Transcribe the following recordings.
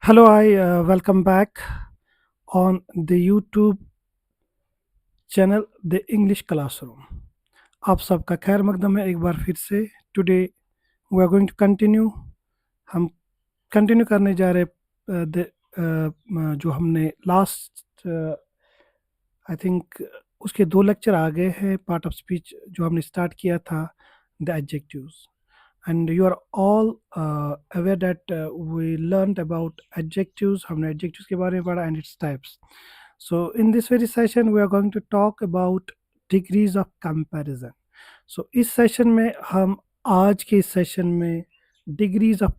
Hello, I welcome back on the YouTube channel The English Classroom. आप सबका खैर मकदम है एक बार फिर से. Today we are going to continue. हम कंटिन्यू करने जा रहे जो हमने लास्ट आई थिंक उसके 2 लेक्चर आ गए हैं. पार्ट ऑफ स्पीच जो हमने स्टार्ट किया था, the adjectives. And you are all aware that we learned about adjectives. हमने adjectives के बारे में पढ़ा and its types. So in this very session we are going to talk about degrees of comparison. So इस session में हम आज के इस सेशन में degrees of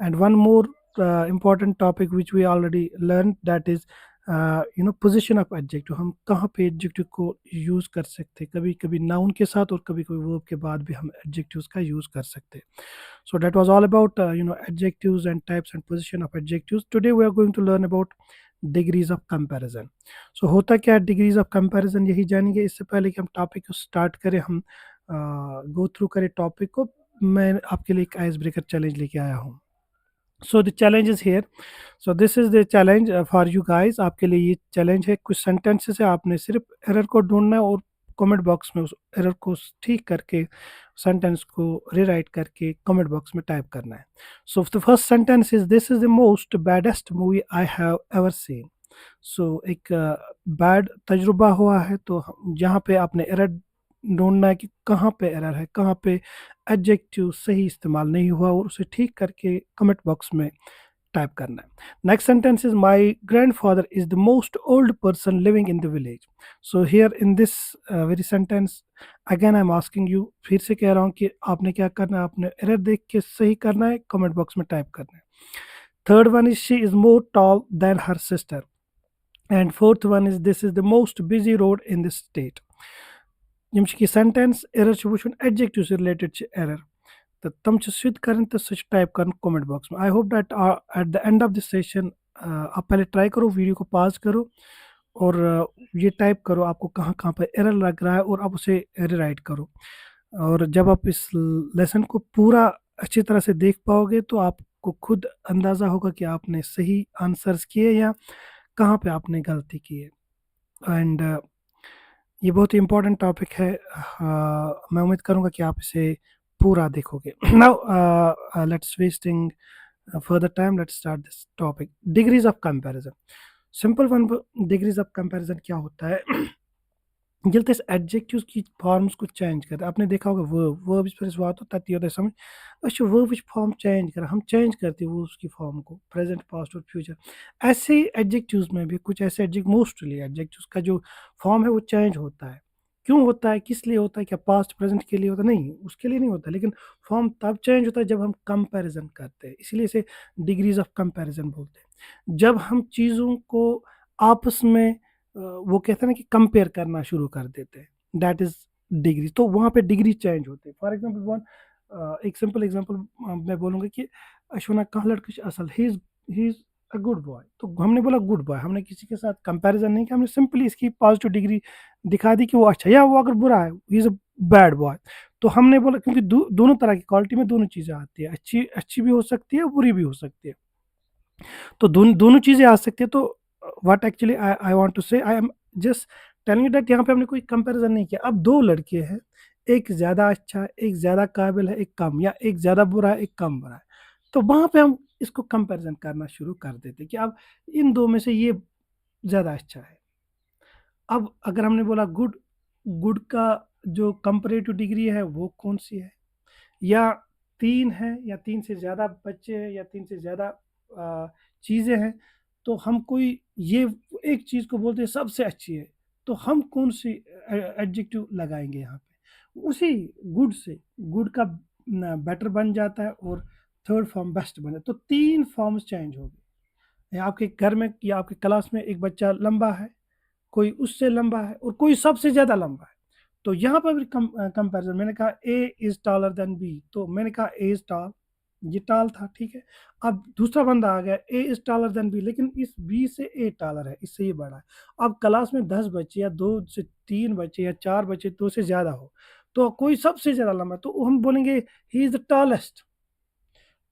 And one more important topic which we already learned, that is position of adjective. हम कहाँ पे adjective को यूज़ कर सकते हैं. कभी कभी noun के साथ और कभी कभी verb के बाद भी हम adjectives का यूज़ कर सकते हैं. So that was all about adjectives and types and position of adjectives. Today we are going to learn about degrees of comparison. So होता क्या है डिग्रीज ऑफ कंपैरिजन, यही जानेंगे. इससे पहले कि हम टॉपिक को स्टार्ट करें, हम गो थ्रू करें टॉपिक को, मैं आपके लिए एक आइस ब्रेकर चैलेंज लेके आया हूँ. So the challenge is here. So this is the challenge for you guys. आपके लिए ये चैलेंज है. कुछ सेंटेंसेस है, आपने सिर्फ एरर को ढूंढना है और कमेंट बॉक्स में उस एरर को ठीक करके सेंटेंस को रीराइट करके कमेंट बॉक्स में टाइप करना है. So the first sentence is this is the most baddest movie I have ever seen. So एक बैड तजुर्बा हुआ है, तो जहाँ पे आपने एरर ढूंढना है कि कहाँ पे एरर है, कहाँ पे एडजेक्टिव सही इस्तेमाल नहीं हुआ, और उसे ठीक करके कमेंट बॉक्स में टाइप करना है. Next sentence is my grandfather is the most old person living in the village. So here in this very sentence again I am asking you, फिर से कह रहा हूँ कि आपने क्या करना है, आपने एरर देख के सही करना है, कमेंट बॉक्स में टाइप करना है. Third one is she is more tall than her sister. And fourth one is this is the most busy road in this state. यम की सेंटेंस एरर वुचन एडजेक्टिव से रिलेटेड एरर, तो तम सिद्ध कर तो सह टाइप कर कमेंट बॉक्स में. I hope that at the end of this session आप पहले ट्राई करो, वीडियो को पॉज करो और ये टाइप करो आपको कहाँ कहाँ पर एरर लग रहा है, और आप उसे रीराइट करो. और जब आप इस लेसन को पूरा अच्छी तरह से देख पाओगे तो आपको खुद अंदाज़ा होगा कि आपने सही आंसर्स किए या कहाँ पे आपने गलती की है. एंड ये बहुत ही इम्पोर्टेंट टॉपिक है. मैं उम्मीद करूँगा कि आप इसे पूरा देखोगे. Now let's wasting further time, let's start this topic. Degrees of comparison. Simple one. Degrees of comparison क्या होता है? येल्ले अस एडजेक्टिव्स की फॉर्म्स को चेंज कर, आपने देखा होगा वर्ब्स पर इस वातो तत योत समझ अस वर्ब्स फॉर्म चेंज कर, हम चेंज करते हैं वर्ब्स की फॉर्म को, प्रेजेंट पास्ट और फ्यूचर. ऐसे एडजेक्टिव्स में भी कुछ ऐसे एडजेक्ट मोस्टली एडजेक्टिव्स का जो फॉर्म है वो चेंज होता है. क्यों होता है, किस लिए होता है, क्या पास्ट प्रेजेंट के लिए होता है? नहीं, उसके लिए नहीं होता, लेकिन फॉर्म तब चेंज होता है जब हम कंपैरिजन करते हैं. इसलिए इसे डिग्रीज ऑफ कंपैरिजन बोलते हैं. जब हम चीज़ों को आपस में वो कहते हैं ना कि कंपेयर करना शुरू कर देते हैं, दैट इज डिग्री. तो वहाँ पे डिग्री चेंज होते हैं. फॉर एग्जांपल वन एक सिंपल एग्जांपल मैं बोलूँगा कि अश्वना कहाँ लड़के असल, he is a good boy. तो हमने बोला गुड बॉय, हमने किसी के साथ कंपैरिजन नहीं किया, हमने सिंपली इसकी पॉजिटिव डिग्री दिखा दी कि वो अच्छा, या वो अगर बुरा है, he is a bad boy. तो हमने बोला क्योंकि दोनों तरह की क्वालिटी में दोनों चीज़ें आती है, अच्छी अच्छी भी हो सकती है, बुरी भी हो सकती है. तो दोनों चीज़ें आ सकती है. तो what actually I want to say, I am just telling that यहाँ पे हमने कोई कंपैरिजन नहीं किया. अब 2 लड़के हैं, एक ज़्यादा अच्छा है, एक ज़्यादा काबिल है, एक कम, या एक ज़्यादा बुरा है, एक कम बुरा है. तो वहाँ पे हम इसको कंपैरिजन करना शुरू कर देते हैं कि अब इन 2 में से ये ज़्यादा अच्छा है. अब अगर हमने बोला गुड, गुड का जो कंपैरेटिव डिग्री है वो कौन-सी है? या 3 है, या 3 से ज़्यादा बच्चे हैं, या 3 से ज़्यादा चीज़ें हैं, तो हम कोई ये एक चीज़ को बोलते हैं सबसे अच्छी है, तो हम कौन-सी एडजेक्टिव लगाएँगे यहाँ पे? उसी गुड से, गुड का न बेटर बन जाता है और थर्ड फॉर्म बेस्ट बन जाता है. तो 3 फॉर्म्स चेंज हो गए. या आपके घर में या आपकी क्लास में एक बच्चा लंबा है, कोई उससे लंबा है, और कोई सबसे ज़्यादा लंबा है. तो यहाँ पर भी कंपैरिजन, मैंने कहा A is taller than B, तो मैंने कहा ए इज़ टॉल, ये टाल था, ठीक है। अब दूसरा बंदा आ गया, ए इज टालर देन बी, लेकिन इस बी से ए टालर है, इससे ये बड़ा है। अब क्लास में 10 बच्चे या 2 से 3 बच्चे या 4 बच्चे, 2 से ज़्यादा हो, तो कोई सबसे ज़्यादा लंबा है, तो हम बोलेंगे ही इज़ द टॉलेस्ट।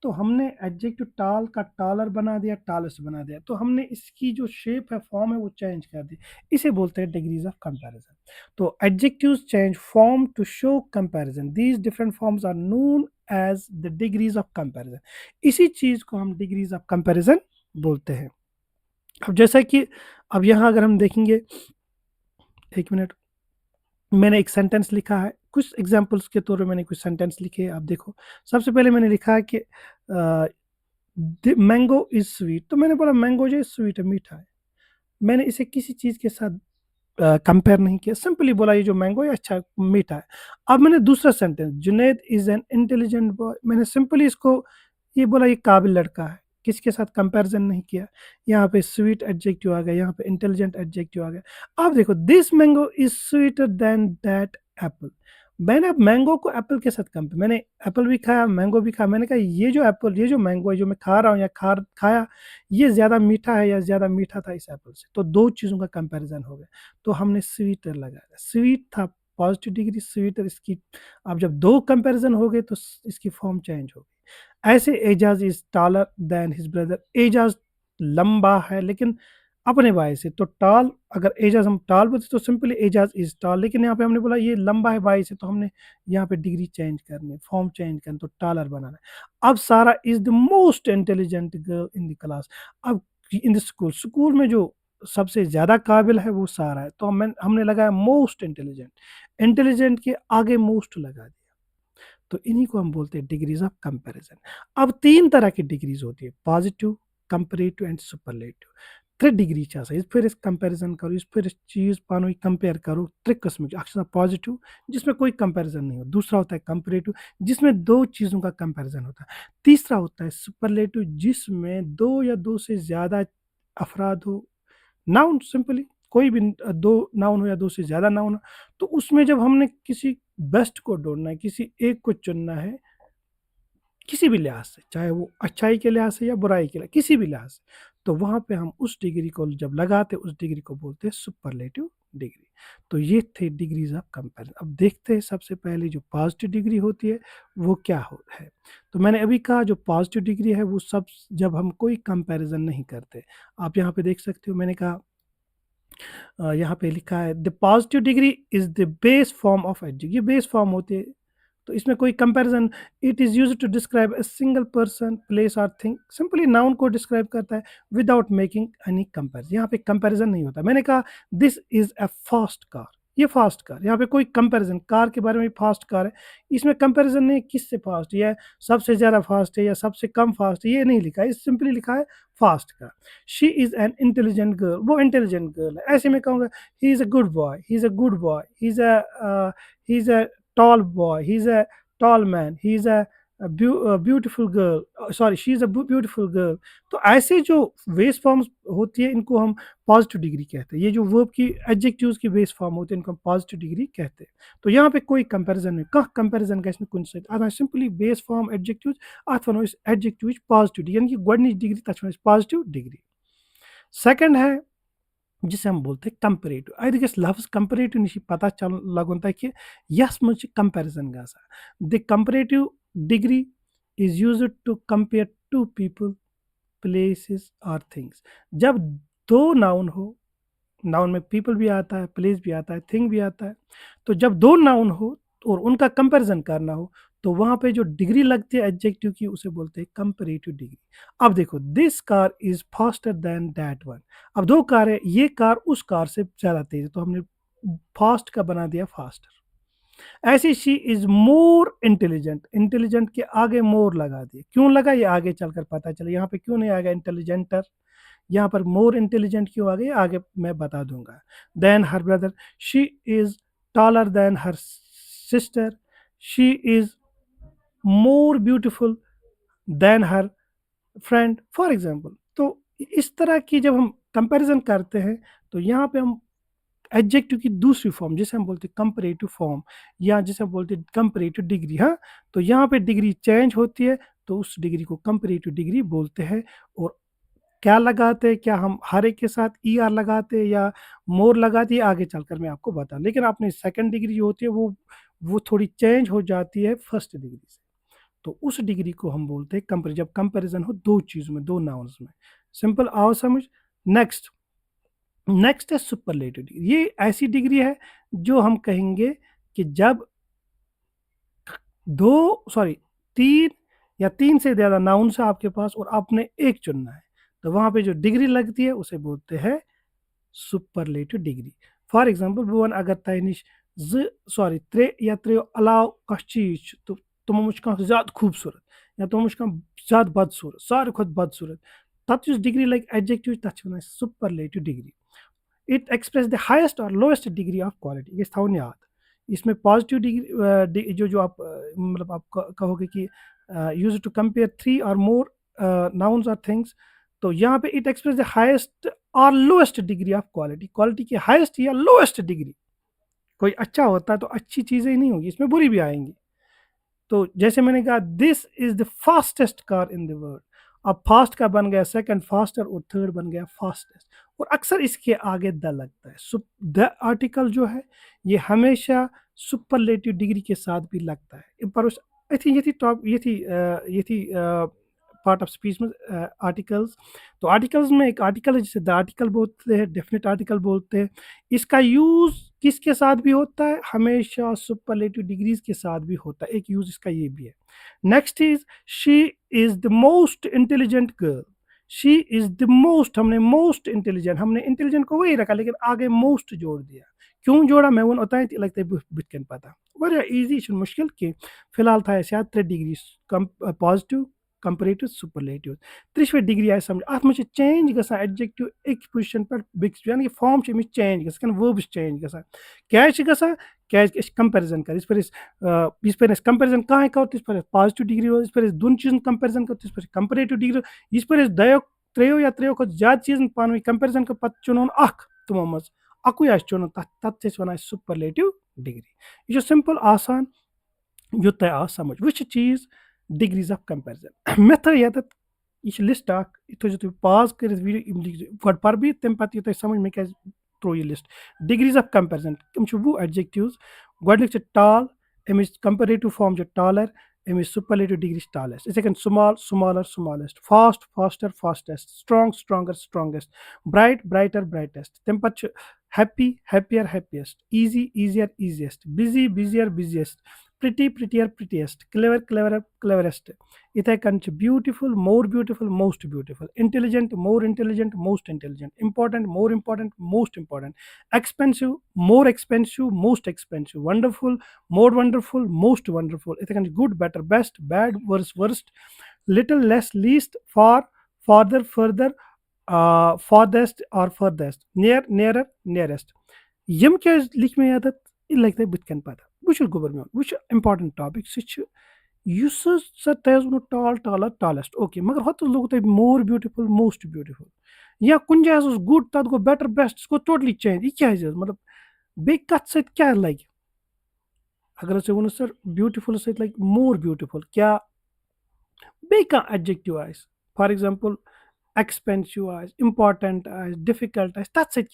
तो हमने एडजेक्टिव टाल का टालर बना दिया, टालेस्ट बना दिया, तो हमने इसकी जो शेप है, फॉर्म है, वो चेंज कर दी। इसे बोलते हैं डिग्रीज ऑफ कंपैरिजन। तो adjectives change form to show comparison, these different forms are known as the degrees of comparison. इसी चीज को हम डिग्रीज ऑफ कंपैरिजन बोलते हैं। अब जैसा कि अब यहाँ अगर हम देखेंगे, एक मिनट, मैंने एक सेंटेंस लिखा है, कुछ एग्जांपल्स के तौर पे मैंने कुछ सेंटेंस लिखे हैं। आप देखो, सबसे पहले मैंने लिखा है कि मैंगो इज स्वीट, तो मैंने बोला मैंगो जो स्वीट है, मीठा है। मैंने इसे किसी चीज के साथ कंपेयर नहीं किया, सिंपली बोला ये जो मैंगो है अच्छा मीठा है। अब मैंने दूसरा sentence, Junaid is an intelligent boy, मैंने सिंपली इसको ये बोला ये काबिल लड़का है, किसके साथ कंपैरिजन नहीं किया। यहाँ पे स्वीट एडजेक्टिव आ गया, यहाँ पे इंटेलिजेंट एडजेक्टिव आ गया। अब देखो, this mango is sweeter than that Apple, मैंने अब मैंगो को एप्पल के साथ कंपेयर, मैंने एप्पल भी खाया, मैंगो भी खाया, मैंने कहा ये जो एप्पल, ये जो मैंगो है जो मैं खा रहा हूँ या खाया, ये ज़्यादा मीठा है या ज़्यादा मीठा था इस एप्पल से। तो दो चीज़ों का कंपैरिजन हो गया, तो हमने स्वीटर लगाया। स्वीट था पॉजिटिव डिग्री, स्वीटर इसकी। अब जब दो कंपैरिजन हो गए तो इसकी फॉर्म चेंज हो गई। ऐसे Ejaz is taller than his brother, Ejaz लंबा है लेकिन अपने भाई से। तो टॉल, अगर एजाज हम टॉल बोलते तो सिंपली एजाज इज टॉल, लेकिन यहाँ पे हमने बोला ये लंबा है भाई से, तो हमने यहाँ पे डिग्री चेंज करनी, फॉर्म चेंज करनी, तो टॉलर बनाना है। अब सारा is the most intelligent girl in the class. अब इन द स्कूल, स्कूल में जो सबसे ज्यादा काबिल है वो सारा है, तो हमने लगाया मोस्ट इंटेलिजेंट, इंटेलिजेंट के आगे मोस्ट लगा दिया। तो इन्हीं को हम बोलते हैं डिग्रीज ऑफ कंपैरिजन। अब तीन तरह की डिग्रीज होती है, पॉजिटिव, कंपैरेटिव एंड सुपरलेटिव। त्रे डिग्री फिर इस कंपैरिजन करो, इस फिर इस चीज पानो कंपेयर करो, त्रे किस्म की अक्सर पॉजिटिव जिसमें कोई कंपैरिजन नहीं हो, दूसरा होता है कंपैरेटिव जिसमें दो चीजों का कंपैरिजन होता है, तीसरा होता है सुपरलेटिव जिसमें दो या दो से ज्यादा अफराद हो, नाउन सिंपली कोई भी दो नाउन हो या दो से ज्यादा नाउन हो, तो उसमें जब हमने किसी बेस्ट को ढूंढना है, किसी एक को चुनना है, किसी भी लिहाज से, चाहे वो अच्छाई के लिहाज से या बुराई के लिहाज, किसी भी लिहाज से, तो वहां पे हम उस डिग्री को जब लगाते उस डिग्री को बोलते हैं सुपरलेटिव डिग्री। तो ये थे डिग्रीज ऑफ कंपैरिजन। अब देखते हैं सबसे पहले जो पॉजिटिव डिग्री होती है वो क्या हो है। तो मैंने अभी कहा जो पॉजिटिव डिग्री है वो सब जब हम कोई कंपैरिजन नहीं करते। आप यहाँ पे देख सकते हो, मैंने कहा यहाँ पे लिखा है the positive degree is the base form of adjective, ये बेस फॉर्म होती है, तो इसमें कोई comparison, it is used to describe a single person place और थिंग, सिंपली नाउन को डिस्क्राइब करता है विदाउट मेकिंग एनी कंपैरिजन। यहाँ पे कंपैरिजन नहीं होता। मैंने कहा this is a fast car, ये फास्ट कार, यहाँ पे कोई कंपैरिजन, कार के बारे में फास्ट कार है, इसमें कंपैरिजन नहीं किससे फास्ट, या सबसे ज्यादा फास्ट है या सबसे कम फास्ट है, ये नहीं लिखा है, सिंपली लिखा है fast car. She is an intelligent girl, वो इंटेलिजेंट गर्ल है, ऐसे में कहूँगा he is a good boy, he is a good boy, he is a tall boy, he's a tall man, he's a beautiful girl, sorry she is a beautiful girl। तो ऐसे जो base forms होती है इनको हम positive degree कहते हैं। ये जो वर्ब की एडजेक्टिव्स की बेस फॉर्म होती है इनको हम पॉजिटिव डिग्री कहते हैं। तो यहाँ पे कोई कंपैरिजन नहीं, कहाँ कंपैरिजन का इसमें कुछ आता सिंपली बेस फॉर्म एडजेक्टिव्स अथ वनो एडजेक्टिव पॉजिटिव डिग्री, यानी कि गोडनिच डिग्री तथ पॉजिटिव डिग्री। सेकंड है जिसे हम बोलते हैं कंपेरेटिव। अगर गस लफ्ज कंपेरेटिव निश पता चल लगन तक कि यस मज कंपैरिजन गसान। The comparative degree is used to compare to people, places और थिंग्स। जब दो नाउन हो, नाउन में पीपल भी आता है, प्लेस भी आता है, थिंग भी आता है, तो जब दो नाउन हो और उनका कंपैरिजन करना हो तो वहां पे जो डिग्री लगती है एडजेक्टिव की उसे बोलते हैं कंपैरेटिव डिग्री। अब देखो this car is faster than that one, अब दो कार है, ये कार उस कार से ज्यादा तेज है, तो हमने फास्ट का बना दिया फास्टर। ऐसी she is more intelligent, intelligent के आगे मोर लगा दिए, क्यों लगा ये आगे चलकर पता चले, यहाँ पे क्यों नहीं आ गया इंटेलिजेंटर, यहाँ पर मोर इंटेलिजेंट क्यों आ गई आगे मैं बता दूंगा। Than her brother, she is taller than her sister, she is more beautiful than her friend for example. तो इस तरह की जब हम कंपैरिजन करते हैं तो यहाँ पे हम एडजेक्टिव की दूसरी फॉर्म जिसे हम बोलते हैं कंपैरेटिव फॉर्म या जिसे हम बोलते हैं कंपैरेटिव डिग्री, हाँ, तो यहाँ पे डिग्री चेंज होती है तो उस डिग्री को कंपैरेटिव डिग्री बोलते हैं। और क्या लगाते हैं, क्या हम हर एक के साथ ER लगाते हैं या मोर लगाते हैं, आगे चलकर मैं आपको बताऊँ। लेकिन अपनी सेकंड डिग्री जो होती है वो थोड़ी चेंज हो जाती है फर्स्ट डिग्री से। तो उस डिग्री को हम बोलते हैं जब कंपैरिजन हो दो चीज़ों में, दो नाउन्स में। सिंपल आओ समझ। नेक्स्ट नेक्स्ट है सुपरलेटिव डिग्री। ये ऐसी डिग्री है जो हम कहेंगे कि जब तीन या तीन से ज़्यादा नाउन्स है आपके पास और आपने एक चुनना है, तो वहाँ पे जो डिग्री लगती है उसे बोलते हैं सुपरलेटिव डिग्री। फॉर एग्जांपल बह वन अगर तह निश त्रे या त्रेयो अलाव कह चीज तो तुम मुझ ज्यादा खूबसूरत या तुम मुझ ज्यादा बदसूरत, सारे खुद बदसूरत, तथ डिग्री लग एडजेक्टिव तथ superlative degree. It express the highest और लोएस्ट डिग्री ऑफ क्वालिटी। ये थवन याद। इसमें पॉजिटिव डिग्री जो आप मतलब आप कहोगे कि यूज टू कंपेयर थ्री और मोर नाउन्स और थिंग्स, तो यहाँ पे इट एक्सप्रेस द हाईएस्ट और lowest degree of quality. Quality की हाईएस्ट या लोएस्ट डिग्री। कोई अच्छा होता है तो अच्छी चीज़ें ही नहीं होगी, इसमें बुरी भी आएंगी। तो जैसे मैंने कहा this is the fastest car in the world, अब फास्ट का बन गया सेकंड फास्टर और थर्ड बन गया फास्टेस्ट, और अक्सर इसके आगे द लगता है। द आर्टिकल जो है ये हमेशा सुपरलेटिव डिग्री के साथ भी लगता है। पर उस ये थी टॉप ये थी पार्ट ऑफ स्पीच में आर्टिकल्स। तो आर्टिकल्स में एक आर्टिकल है जिसे द आर्टिकल बोलते हैं, डेफिनेट आर्टिकल बोलते हैं। इसका यूज़ किसके साथ भी होता है, हमेशा सुपरलेटिव डिग्रीज के साथ भी होता है। एक यूज़ इसका ये भी है। Next is she is the most intelligent girl. She is the most, हमने मोस्ट इंटेलिजेंट, हमने इंटेलिजेंट को वही रखा लेकिन आगे मोस्ट जोड़ दिया। क्यों जोड़ा मैं वो होता है लगता है बितकन पता वह ईजी मुश्किल कि फिलहाल था ऐसे त्रे डिग्री पॉजिटिव कंपेरेटिव सुपरलेटिव। त्रिशवे डिग्री आए समझ अत में चेंज गसान एडजेक्टिव एक पोजिशन पे बिक्स यानी कि फॉर्म चेंज गसान वर्ब्स चेंज गसान क्या गसान क्या कंपेरिजन कर इस पर कंपेरिजन कहाँ कर इस पर पॉजिटिव डिग्री हो, इस पर दोन चीज़न कंपेरिजन कर इस पर कंपेरेटिव डिग्री, इस पर दयो त्रेयो या त्रेयो खुद ज्यादा चीज़न पान कंपेरिजन कर पत चुनोन अख तमो मज अकुई आस चुनोन तथ वन सुपरलेटिव डिग्री। यह सिंपल आसान यो तय आ समझ वह चीज़ डिग्रीज ऑफ कंपेरिजन। मे थो ये यह लिस्ट थो तुम पाज कर वीडियो गो पर भी तम पे यह समझ मे क्या त्रो यह लिस्ट डिग्रीज ऑफ कंपेरिजन। तम वो एडजेक्टिव्स गोडनिक टाल अमिच कंपेरेटिव फॉर्म टालर अमिच सुपरलेटिव डिग्री टालेस्ट इथे कन small smaller smallest fast faster fastest strong stronger strongest bright brighter brightest तम पे happy happier happiest easy easier easiest busy busier busiest pretty prettier prettiest clever cleverer cleverest इथे कन beautiful more beautiful most beautiful intelligent more intelligent most intelligent important more important most important expensive more expensive most expensive wonderful more wonderful most wonderful इथे कन good better best bad worse worst little less least far farther further farthest or furthest near nearer nearest। यम क्या लिख में याद इन लगता है बुत पता वह गोबर मे वह इंपॉर्टेंट टॉपिक सह तह वो टाल टालर टालेस्ट ओके मगर होत लोग तुम मोर ब्यूटीफुल मोस्ट ब्यूटीफुल या कुछ जाए गुड तथ गो बेटर बेस्ट गो टोटली चेंज यह क्या मतलब बे कत सत क्या लगे अगर वो सर ब्यूटीफुल सत लगे मोर ब्यूटीफुल क्या बे कह adjective as for example expensive important difficult तथ सत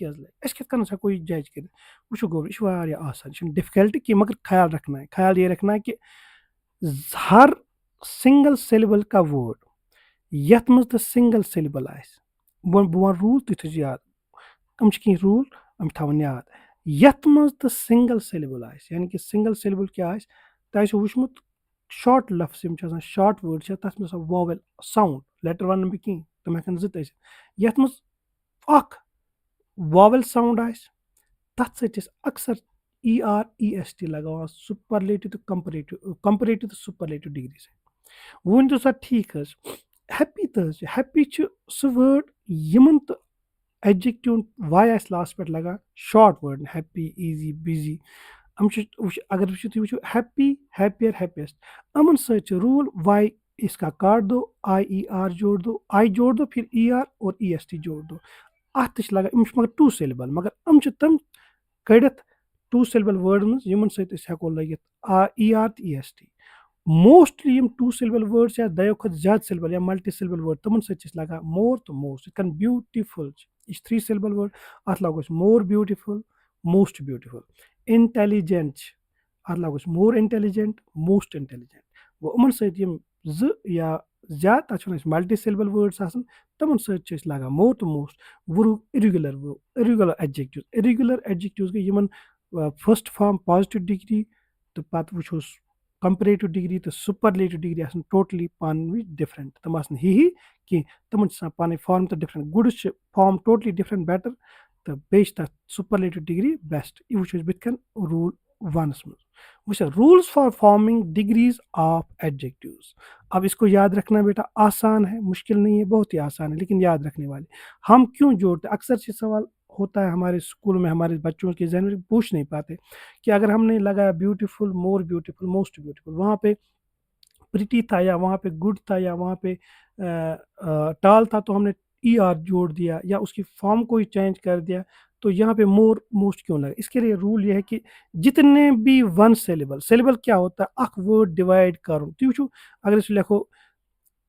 हको यह जज कर वो गो यह आसान डिफिकल्ट कि मगर ख्याल रखना है, ख्याल ये रखना है कि हर सिंगल सिलेबल का वर्ड यथ मज तो सिंगल सिलेबल बह वन रूल तुम थो याद कह रूल थवन याद यथ मज तो सिंगल सिलेबल यानी कि सिंगल सिलेबल क्या तह वुचमुत शॉर्ट लफ्ज शॉर्ट वर्ड तथ में वॉवेल साउंड लेटर वन बह कहीं तम हेकन जि यथ मज वॉवेल साउंड तथ सत अक्सर ER EST लगावान सुपरलेटिव तो कंपेरेटिव तो सुपरलेटिव डिग्री से वन तो सर ठीक हैप्पी तो हैप्पी सह वर्ड यमन तो एडजेक्टिव वाई लास्ट पे लगा short word happy easy busy अगर वो हैप्पी हैप्पियर हैप्पीएस्ट अमन सच रूल वाई इसका काट दो IER जोड़ दो आई जोड़ दो फिर ER और EST जोड़ दो अत लगा मगर टू सिलेबल मगर तम कड़ित टू सिलेबल वर्ड मज यमन सत हको लगित ER EST mostly M two syllable words या दयो खुद ज्यादा सिलेबल या मल्टी सिलेबल वर्ड तमन सच लगा मोर तो most it can beautiful is three syllable word अत लागोस more beautiful most beautiful intelligent अत लागोस मोर इंटेलिजेंट मोस्ट इंटेलिजेंट वो यमन सत यम ज या ज्यादा तक मल्टी सिलेबल वर्ड्स आसन तमन सत लगा मोर तो मोस्ट वो इरेगुलर एडजेक्टिव्स गई Yemen first form positive degree तो पत वुचोस कंपेरेटिव डिग्री तो सुपरलेटिव डिग्री आसन टोटली पान डिफरेंट तम आसन ही कि तमन पान फॉर्म तो different goods form totally different better तो बेच तथ सुपरलेटिव डिग्री बेस्ट यह वो बिथन रूल वनस मज वह rules for forming degrees of adjectives. अब इसको याद रखना बेटा आसान है, मुश्किल नहीं है, बहुत ही आसान है लेकिन याद रखने वाले। हम क्यों जोड़ते, अक्सर से सवाल होता है हमारे स्कूल में, हमारे बच्चों के जहन में पूछ नहीं पाते कि अगर हमने लगाया ब्यूटीफुल, मोर ब्यूटीफुल, मोस्ट ब्यूटीफुल, वहाँ पे प्रिटी था या वहाँ पे गुड था या वहाँ पे टाल था तो हमने ई आर जोड़ दिया या उसकी फॉर्म को ही चेंज कर दिया, तो यहाँ पे मोर मोस्ट क्यों लगा? इसके लिए रूल ये है कि जितने भी वन सेलेबल, सेलेबल क्या होता है, अख वर्ड डिवाइड करूँ तुम वुचो अगर इस लिखो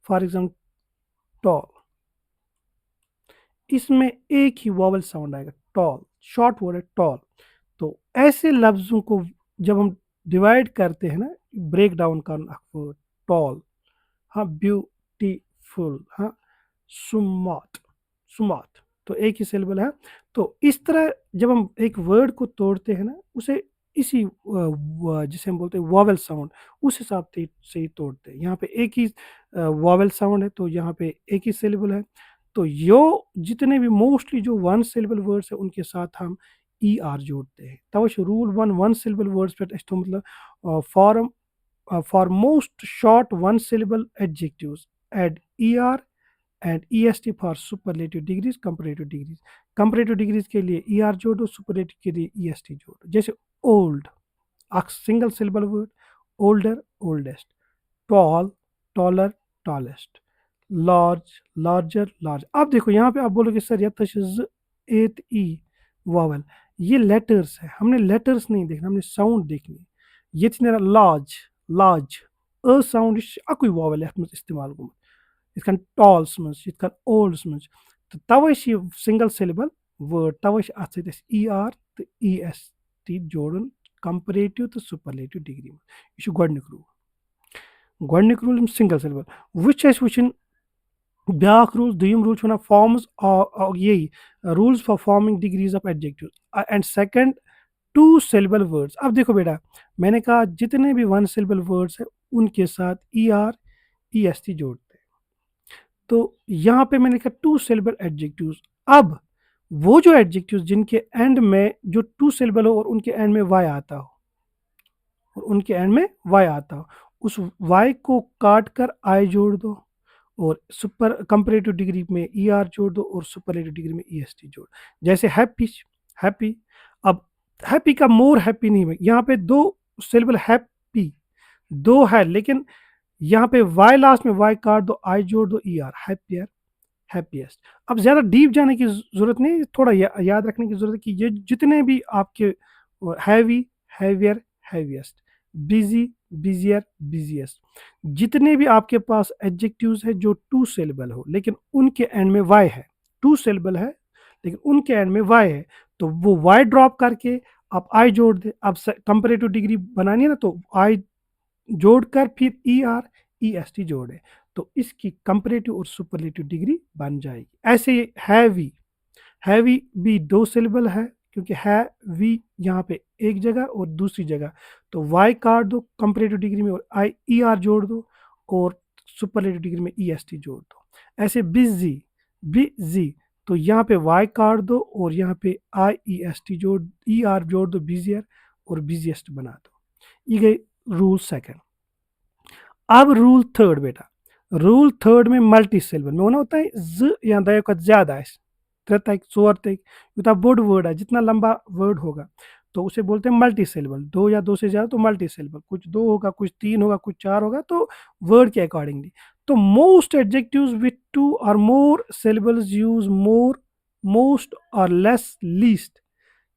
फॉर एग्जाम्पल टॉल, इसमें एक ही वॉवल साउंड आएगा टॉल, शॉर्ट वर्ड है टॉल। तो ऐसे लफ्जों को जब हम डिवाइड करते हैं ना, ब्रेक डाउन करना वर्ड टॉल, हाँ ब्यूटीफुल, हाँ सुमार्ट, सुमार्ट, तो एक ही सिलेबल है। तो इस तरह जब हम एक वर्ड को तोड़ते हैं ना, उसे इसी जिसे हम बोलते हैं वॉवेल साउंड, उस हिसाब से ही तोड़ते हैं। यहाँ पे एक ही वॉवेल साउंड है तो यहाँ पे एक ही सिलेबल है। तो यो जितने भी मोस्टली जो वन सिलेबल वर्ड्स है उनके साथ हम ई आर जोड़ते हैं। तवश रूल वन सिलेबल वर्ड्स पे तो मतलब for most short one syllable adjectives add E R and E S T for superlative degrees, comparative degrees. Comparative degrees के लिए ई आर जोड़ो, सुपरलेटिव के लिए ई एस टी जोड़ो। जैसे old, single syllable word, older, oldest, tall, taller, tallest, large, larger, large. अब देखो यहाँ पे आप बोलोगे सर यह एत ई वावल, ये लेटर्स है, हमने लेटर्स नहीं देखना, हमने साउंड देखनी है। ये लार्ज, लार्ज, अ साउंड अकुई वावल यथ मज इस्तेमाल गोमुत, इत कन टॉल्स मज, इत कन ओल्ड्स मज। तो तवे सिंगल सिलेबल वर्ड, तवे अत ई आर तो ई एस टी जोड़न कंपरेटिव तो सुपरलेटिव डिग्री में। यह गोडनिक रूल, गोडनिक रूल सिंगल सिलेबल। वुचन ब्याक रूल, दोयम रूल वन फॉर्म्स यही rules for forming degrees of adjective and second two syllable words. अब देखो बेटा, मैंने कहा जितने भी वन सिलेबल वर्ड्स है उनके साथ E R E S T जोड़ते हैं। तो यहाँ पे मैंने कहा टू सिलेबल एडजेक्टिव्स। अब वो जो एडजेक्टिव्स जिनके एंड में जो टू सिलेबल हो और उनके एंड में वाई आता हो, और उनके एंड में वाई आता हो, उस वाई को काट कर आई जोड़ दो और सुपर कंपरेटिव डिग्री में ई आर जोड़ दो और सुपरलेटिव डिग्री में ई एस टी जोड़। जैसे हैप्पी, हैप्पी, अब हैप्पी का मोर हैप्पी नहीं है, यहाँ पे दो सिलेबल हैप्पी दो है लेकिन यहाँ पे वाई लास्ट में वाई काट दो, आई जोड़ दो, ई आर, हैप्पियर, हैप्पीएस्ट। अब ज़्यादा डीप जाने की ज़रूरत नहीं, थोड़ा याद रखने की ज़रूरत है कि ये जितने भी आपके heavy, heavier, heaviest, busy, busier, busiest, जितने भी आपके पास एडजेक्टिव्स है जो टू सिलेबल हो लेकिन उनके एंड में वाई है, टू सिलेबल है लेकिन उनके एंड में वाई है, तो वो वाई ड्रॉप करके आप आई जोड़ दे। अब कंपेरेटिव डिग्री बनानी है ना, तो आई जोड़कर फिर E R E S T जोड़े तो इसकी कंपेरेटिव और सुपरलेटिव डिग्री बन जाएगी। ऐसे हैवी, हैवी भी दो सिलेबल है क्योंकि है वी यहाँ पे एक जगह और दूसरी जगह, तो वाई काट दो कंपेरेटिव डिग्री में और आई ई आर जोड़ दो और सुपरलेटिव डिग्री में ई एस टी जोड़ दो। ऐसे बिजी, बिजी, तो यहाँ पे वाई काट दो और यहाँ पे आई ई एस टी जोड़, ई आर जोड़ दो, बिजियर और बिजिएस्ट बना दो। ये गई रूल सेकंड। अब रूल थर्ड बेटा, रूल थर्ड में मल्टी सिलेबल में होना होता है ज या दयो का ज्यादा है, त्रे तक चोर तक युता बोर्ड वर्ड है, जितना लंबा वर्ड होगा तो उसे बोलते हैं मल्टी सिलेबल। दो या दो से ज्यादा तो मल्टी सिलेबल, कुछ दो होगा, कुछ तीन होगा, कुछ चार होगा, तो वर्ड के अकॉर्डिंगली। तो मोस्ट एडजेक्टिव्स विथ टू और मोर सिलेबल्स यूज मोर, मोस्ट और लेस, लीस्ट।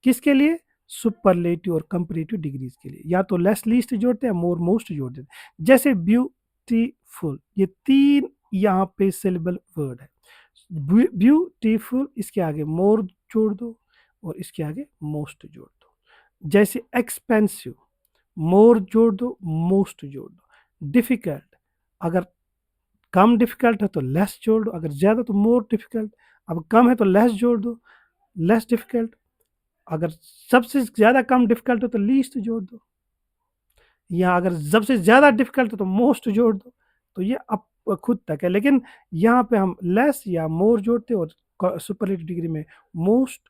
किसके लिए? सुपरलेटिव और कंपैरेटिव डिग्रीज के लिए, या तो लेस लीस्ट जोड़ते हैं, मोर मोस्ट जोड़ देते हैं। जैसे ब्यूटीफुल, ये 3 यहाँ पे सिलेबल वर्ड है। ब्यूटीफुल, इसके आगे मोर जोड़ दो और इसके आगे मोस्ट जोड़ दो। जैसे एक्सपेंसिव, मोर जोड़ दो, मोस्ट जोड़ दो। डिफिकल्ट, अगर कम डिफिकल्ट है तो लेस जोड़ दो, अगर ज़्यादा तो मोर डिफिकल्ट, अब कम है तो लेस जोड़ दो, लेस डिफिकल्ट, अगर सबसे ज़्यादा कम डिफिकल्ट हो तो लीस्ट जोड़ दो, या अगर सबसे ज़्यादा डिफिकल्ट हो तो मोस्ट जोड़ दो। तो ये अब खुद तक है, लेकिन यहाँ पे हम लेस या मोर जोड़ते हैं और सुपरलेटिव डिग्री में मोस्ट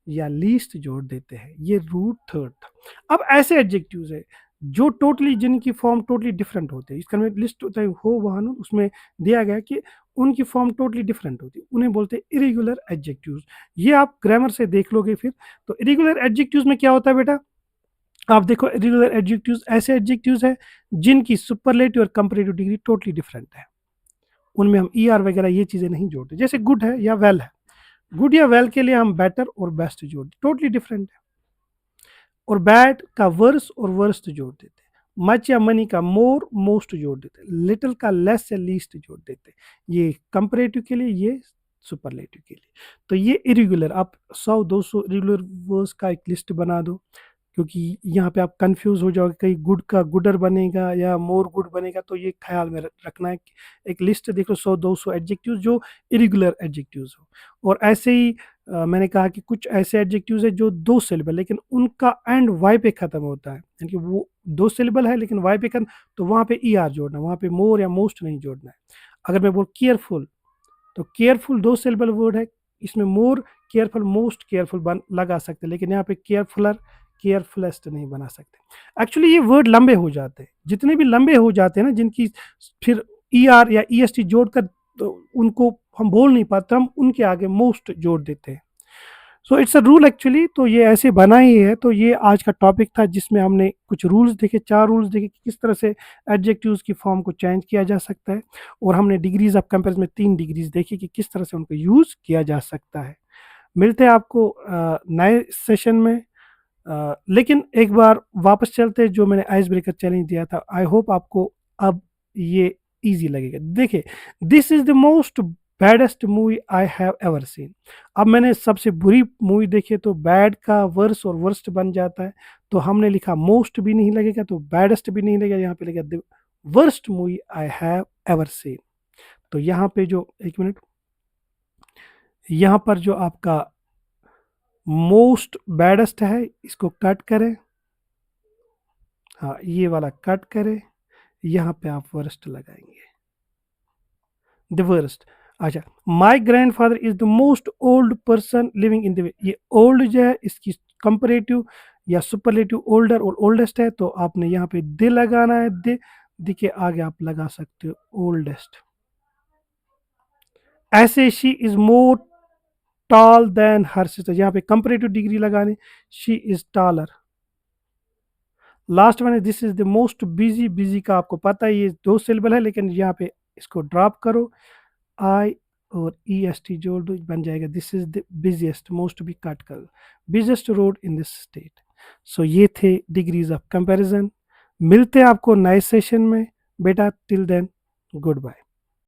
या लीस्ट जोड़ देते हैं। ये रूट थर्ड था। अब ऐसे एडजेक्टिव्स है जो टोटली, जिनकी फॉर्म टोटली डिफरेंट होते हैं, इसका में लिस्ट होता है हो वाहन, उसमें दिया गया कि उनकी फॉर्म टोटली डिफरेंट होती है, उन्हें बोलते हैं इरेगुलर एडजेक्टिव्स। ये आप ग्रामर से देख लोगे फिर। तो इरेगुलर एडजेक्टिव्स में क्या होता है बेटा, आप देखो इरेगुलर एडजेक्टिव्स ऐसे एडजेक्टिव्स हैं जिनकी सुपरलेटिव और कंपैरेटिव डिग्री टोटली डिफरेंट है, उनमें हम ईआर वगैरह ये चीज़ें नहीं जोड़ते। जैसे गुड है या वेल है, गुड या वेल के लिए हम बेटर और बेस्ट जोड़ते, टोटली डिफरेंट है। और बैड का वर्स और वर्स्ट जोड़ देते, मच या मनी का मोर मोस्ट जोड़ देते, लिटिल का लेस या लीस्ट जोड़ देते। ये कंपैरेटिव के लिए, ये सुपरलेटिव के लिए। तो ये इरेगुलर, आप 100-200 इरेगुलर वर्ड्स का एक लिस्ट बना दो, क्योंकि यहाँ पे आप कंफ्यूज हो जाओगे, कहीं गुड का गुडर बनेगा या मोर गुड बनेगा, तो ये ख्याल में रखना है कि एक लिस्ट देख लो 100-200 एडजेक्टिव्स जो इरेगुलर एडजेक्टिव्स हो। और ऐसे ही मैंने कहा कि कुछ ऐसे एडजेक्टिव्स है जो 2 सिलेबल लेकिन उनका एंड वाई पे खत्म होता है, यानी कि वो 2 सिलेबल है लेकिन वाई पे खत्म, तो वहाँ पे ई आर जोड़ना, वहाँ पे मोर या मोस्ट नहीं जोड़ना है। अगर मैं बोल केयरफुल, तो केयरफुल 2 सिलेबल वर्ड है, इसमें मोर केयरफुल मोस्ट केयरफुल बन लगा सकते हैं, लेकिन यहाँ पे केयरफुलर केयरफुलेस्ट नहीं बना सकते। एक्चुअली ये वर्ड लंबे हो जाते हैं, जितने भी लंबे हो जाते हैं ना, जिनकी फिर ई आर या ई एस टी जोड़कर तो उनको हम बोल नहीं पाते, हम उनके आगे मोस्ट जोड़ देते हैं। So it's a rule actually, तो ये ऐसे बना ही है। तो ये आज का टॉपिक था जिसमें हमने कुछ रूल्स देखे, 4 रूल्स देखे कि किस तरह से एडजेक्टिव्स की फॉर्म को चेंज किया जा सकता है, और हमने डिग्रीज ऑफ कंपेरिजन में 3 डिग्रीज देखी कि किस तरह से उनको यूज़ किया जा सकता है। मिलते हैं आपको नए सेशन में। लेकिन एक बार वापस चलते हैं, जो मैंने आइस ब्रेकर चैलेंज दिया था, आई होप आपको अब ये ईजी लगेगा। देखिए, this is the most baddest movie I have ever scene. अब मैंने सबसे बुरी मूवी देखी तो बैड का वर्स और वर्स्ट बन जाता है, तो हमने लिखा मोस्ट भी नहीं लगेगा तो बैडेस्ट भी नहीं लगेगा, यहाँ पे लिखा the worst movie I have ever scene. तो यहाँ पे जो, एक मिनट, यहाँ पर जो आपका मोस्ट बैडेस्ट है इसको कट करें, हाँ ये वाला कट करें, यहाँ पे आप वर्स्ट लगाएंगे, द वर्स्ट। अच्छा, my grand father is the most old person living in the, ये ओल्ड जो है इसकी कंपैरेटिव या सुपरलेटिव ओल्डर और ओल्डेस्ट है, तो आपने यहाँ पे दे लगाना है, दे के आगे आप लगा सकते हो ओल्डेस्ट। ऐसे she is more tall than her sister, यहाँ पे कंपैरेटिव डिग्री लगानी, she is taller. Last one है this is the most busy, busy का आपको पता है ये 2 सिलेबल है, लेकिन यहाँ पे इसको ड्रॉप करो, आई और ई एस टी जोड़ दो, बन जाएगा this is the busiest, most भी कट करो, busiest road in this state. So ये थे डिग्रीज ऑफ कंपैरिजन। मिलते हैं आपको नए सेशन में बेटा, टिल देन गुड बाय।